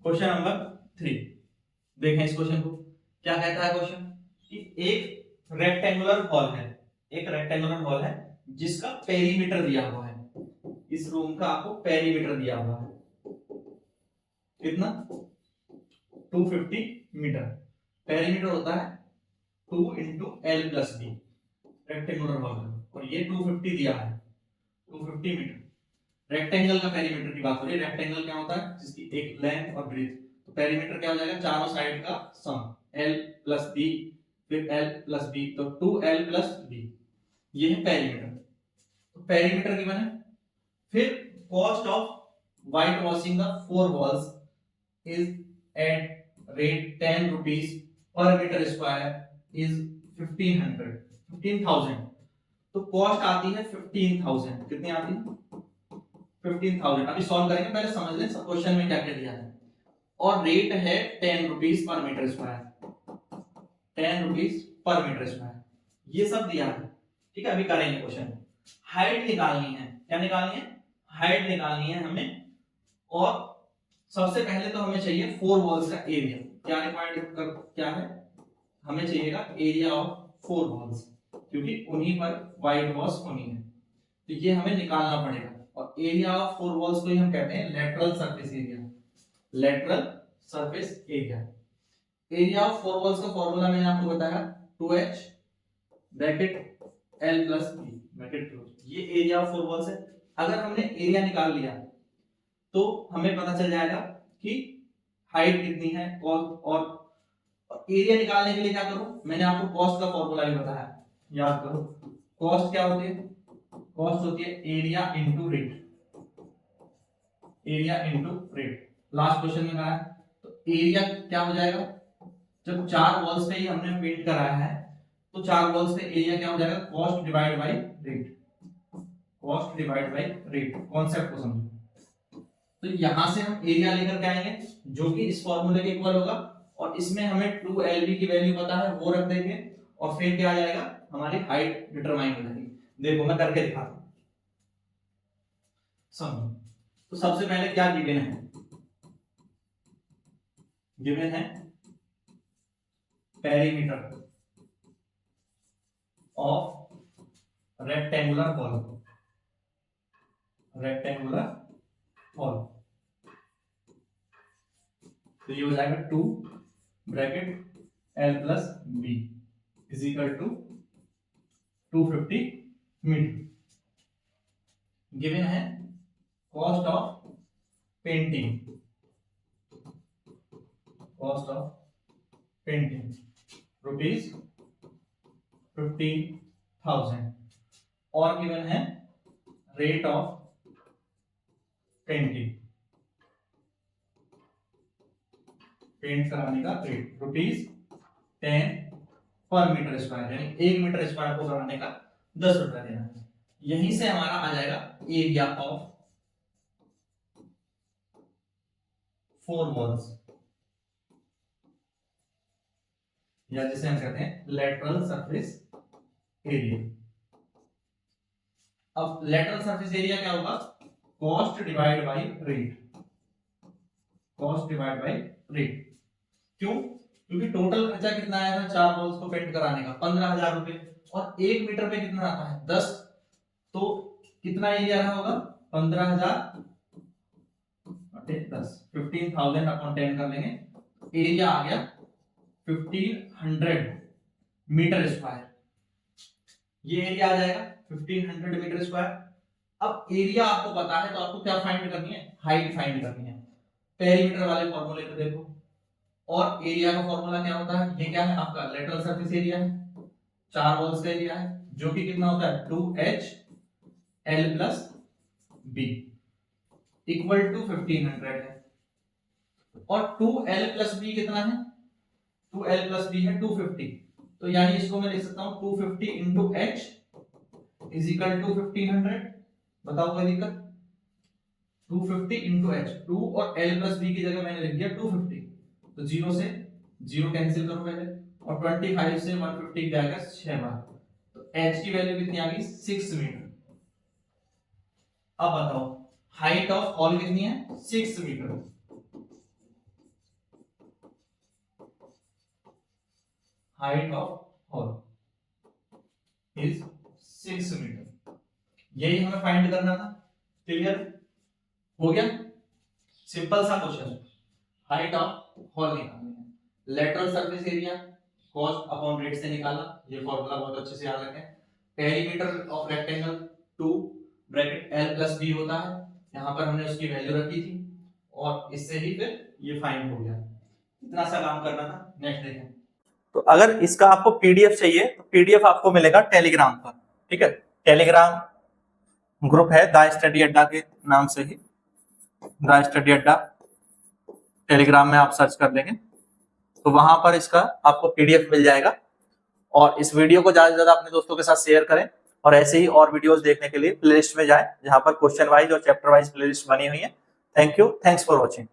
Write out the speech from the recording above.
Question number 3 देखें इस question को। क्या कहता है क्वेश्चन कि एक रेक्टेंगुलर हॉल है, एक रेक्टेंगुलर हॉल है जिसका पेरीमीटर दिया हुआ है। इस रूम का आपको पेरीमीटर दिया हुआ है कितना 250 मीटर। पेरीमीटर होता है 2 into L plus B, rectangular hall है और ये 250 दिया है 250 मीटर। रेक्टेंगल का पेरीमीटर की बात हो रही है। रेक्टेंगल क्या होता है जिसकी एक लेंथ और ब्रेथ, तो पेरीमीटर क्या हो जाएगा चारों साइड का सम l प्लस बी फिर l प्लस बी, तो 2l प्लस बी, ये है पेरीमीटर। तो पेरीमीटर गिवन है। फिर cost of white washing the 4 walls is at rate 10 rupees per metre square is 1500 तो कॉस्ट आती है 15,000। कितनी आती है 15,000। अभी सॉल्व करेंगे, पहले समझ लें सब क्वेश्चन में क्या क्या दिया है। और रेट है 10 rupees per metre square, 10 rupees per metre square, ये सब दिया है। ठीक है, अभी करेंगे क्वेश्चन। हाइट निकालनी है। क्या निकालनी है? हाइट निकालनी है हमें। और सबसे पहले तो हमें चाहिए 4 वॉल्स का एरिया। क्या रिक्वायर्ड क्या है? हमें चाहिएगा एरिया ऑफ 4 वॉल्स, क्योंकि उन्हीं पर वाइट वॉल्स होनी है, तो ये हमें निकालना पड़ेगा। और एरिया ऑफ 4 वॉल्स को ही हम कहते हैं lateral surface area. Lateral surface area, area of 4 walls का फॉर्मूला मैंने आपको बताया 2h bracket l plus b bracket close. ये एरिया ऑफ 4 वॉल्स है। अगर हमने एरिया निकाल लिया तो हमें पता चल जाएगा कि हाइट कितनी है। और एरिया निकालने के लिए क्या करूं? मैंने आपको कॉस्ट का फॉर्मूला भी बताया, याद करो। कॉस्ट क्या होती है? कॉस्ट होती है area into rate, area into rate. Last question में कहा है, तो एरिया क्या हो जाएगा? जब 4 वॉल्स पे ही हमने पेंट कराया है तो 4 वॉल्स पे एरिया क्या हो जाएगा? Cost divide by rate, cost divide by rate. Concept को समझो। तो यहां से हम एरिया लेकर के आएंगे जो कि इस फॉर्मूले के इक्वल होगा, और इसमें हमें 2lb की वैल्यू पता है, वो रख देंगे। और फिर क्या आ जाएगा? हमारी हाइट डिटरमाइन हो जाएगी। देखो मैं करके दिखाता हूं, समझो। तो सबसे पहले क्या गिवन है? गिवन है perimeter of rectangular hall, rectangular hall. तो ये हो जाएगा 2 bracket l plus b is equal to 250 metre. Given है cost of painting, cost of painting rupees 15,000। और गिवन है रेट ऑफ पेंटिंग, पेंट कराने का रेट रुपीज 10 पर मीटर स्क्वायर, यानी 1 मीटर स्क्वायर को कराने का 10 रुपया देना है। यहीं से हमारा आ जाएगा एरिया ऑफ 4 वॉल्स, या जिसे हम कहते हैं लेटरल सरफेस एरिया। अब लेटरल सरफेस एरिया क्या होगा? Cost divide by rate, cost divide by rate. क्यों? क्योंकि टोटल खर्चा कितना आया था 4 वॉल्स को पेंट कराने का? 15,000 रुपए। और 1 मीटर पे कितना आता है? 10। तो कितना एरिया रहा होगा? 15,000 बटे 10, 15,000 अपॉन 10 कर लेंगे। एरिया आ गया 1500 मीटर स्क्वायर। ये एरिया आ जाएगा 1500 मीटर स्क्वायर। अब एरिया आपको पता है तो आपको क्या फाइंड करनी है? हाइट फाइंड करनी है। पेरीमीटर वाले फॉर्मूले को देखो, और एरिया का फॉर्मूला क्या होता है? ये क्या है? आपका लेटरल सरफेस एरिया है, 4 वॉल्स का एरिया है, जो कि कितना होता है? 2h l plus b equal to 1500 है। और 2l प्लस b कितना है? 2l प्लस b है 250। तो यानी इसको मैं लिख सकता हूं 250 into h is equal to 1500। बताओ कोई दिक्कत? 250 इंटू h, 2 और l प्लस b की जगह मैंने लिख दिया 250। तो 0 से 0 कैंसिल करो पहले, और 25 से 150 जाएगा 6 बार। तो h की वैल्यू कितनी आ गई? 6 मीटर। अब बताओ हाइट ऑफ हॉल कितनी है? 6 metre. Height of hall is 6 metre. यही हमें फाइंड करना था। क्लियर हो गया? सिंपल सा क्वेश्चन। हाइट ऑफ हॉल निकालनी है, lateral surface area cost upon rate से निकाला, ये फॉर्मूला बहुत अच्छे से याद रखें। Perimeter of rectangle 2 bracket l plus b होता है, यहाँ पर हमने उसकी वैल्यू रखी थी और इससे ही फिर ये फाइंड हो गया। इतना सा काम करना था। नेक्स्ट देखें। तो अगर इसका आपको पीडीएफ चाहिए तो पीडीएफ आपको मिलेगा टेलीग्राम पर, ठीक है। टेलीग्राम ग्रुप है द स्टडी अड्डा के नाम से ही, द स्टडी अड्डा टेलीग्राम में आप सर्च कर लेंगे तो वहां पर इसका आपको पीडीएफ मिल जाएगा। और इस वीडियो को ज्यादा से ज्यादा अपने दोस्तों के साथ शेयर करें और ऐसे ही और वीडियोस देखने के लिए प्लेलिस्ट में जाएं जहां पर क्वेश्चन वाइज और चैप्टर वाइज प्लेलिस्ट बनी हुई है। Thank you, thanks for watching.